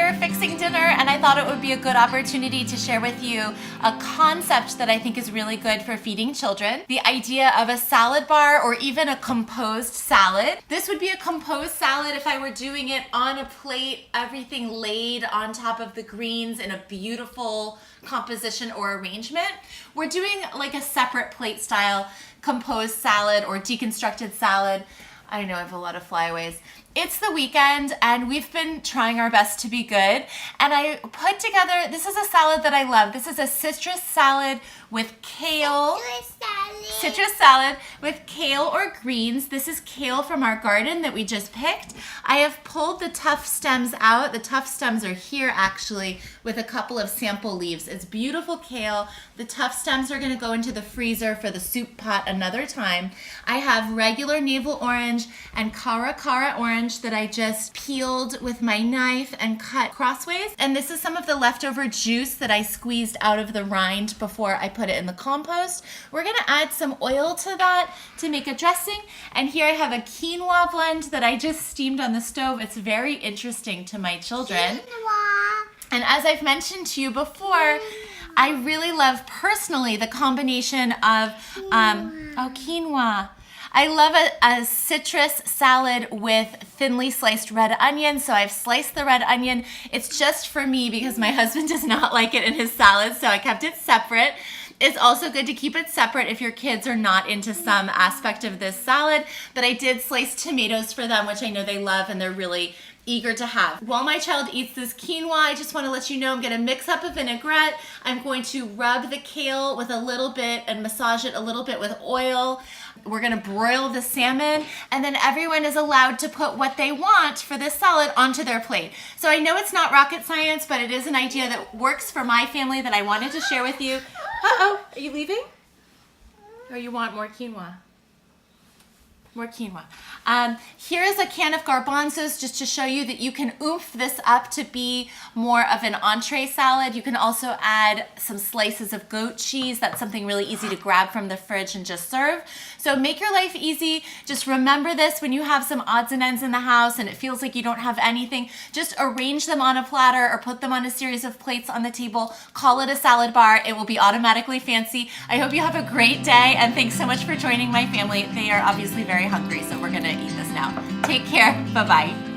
here fixing dinner, and I thought it would be a good opportunity to share with you a concept that I think is really good for feeding children. The idea of a salad bar or even a composed salad. This would be a composed salad if I were doing it on a plate, everything laid on top of the greens in a beautiful composition or arrangement. We're doing like a separate plate style composed salad or deconstructed salad. I know I have a lot of flyaways. It's the weekend and we've been trying our best to be good. And I put together, this is a salad that I love. This is a citrus salad with kale. Citrus salad with kale or greens. This is kale from our garden that we just picked. I have pulled the tough stems out. The tough stems are here actually with a couple of sample leaves. It's beautiful kale. The tough stems are gonna go into the freezer for the soup pot another time. I have regular navel orange and Cara Cara orange that I just peeled with my knife and cut crossways. And this is some of the leftover juice that I squeezed out of the rind before I put it in the compost. We're gonna add some oil to that to make a dressing. And here I have a quinoa blend that I just steamed on the stove. It's very interesting to my children. Quinoa. And as I've mentioned to you before, I really love personally the combination of, quinoa. I love a citrus salad with thinly sliced red onion. So I've sliced the red onion. It's just for me because my husband does not like it in his salad, so I kept it separate. It's also good to keep it separate if your kids are not into some aspect of this salad, but I did slice tomatoes for them, which I know they love and they're really eager to have. While my child eats this quinoa, I just want to let you know I'm going to mix up a vinaigrette. I'm going to rub the kale with a little bit and massage it a little bit with oil. We're going to broil the salmon, and then everyone is allowed to put what they want for this salad onto their plate. So I know it's not rocket science, but it is an idea that works for my family that I wanted to share with you. Uh-oh, are you leaving? Or you want more quinoa? More quinoa. Here is a can of garbanzos just to show you that you can oomph this up to be more of an entree salad. You can also add some slices of goat cheese. That's something really easy to grab from the fridge and just serve. So make your life easy. Just remember this when you have some odds and ends in the house and it feels like you don't have anything. Just arrange them on a platter or put them on a series of plates on the table. Call it a salad bar. It will be automatically fancy. I hope you have a great day and thanks so much for joining my family. They are obviously very hungry, so we're gonna eat this now. Take care. Bye-bye.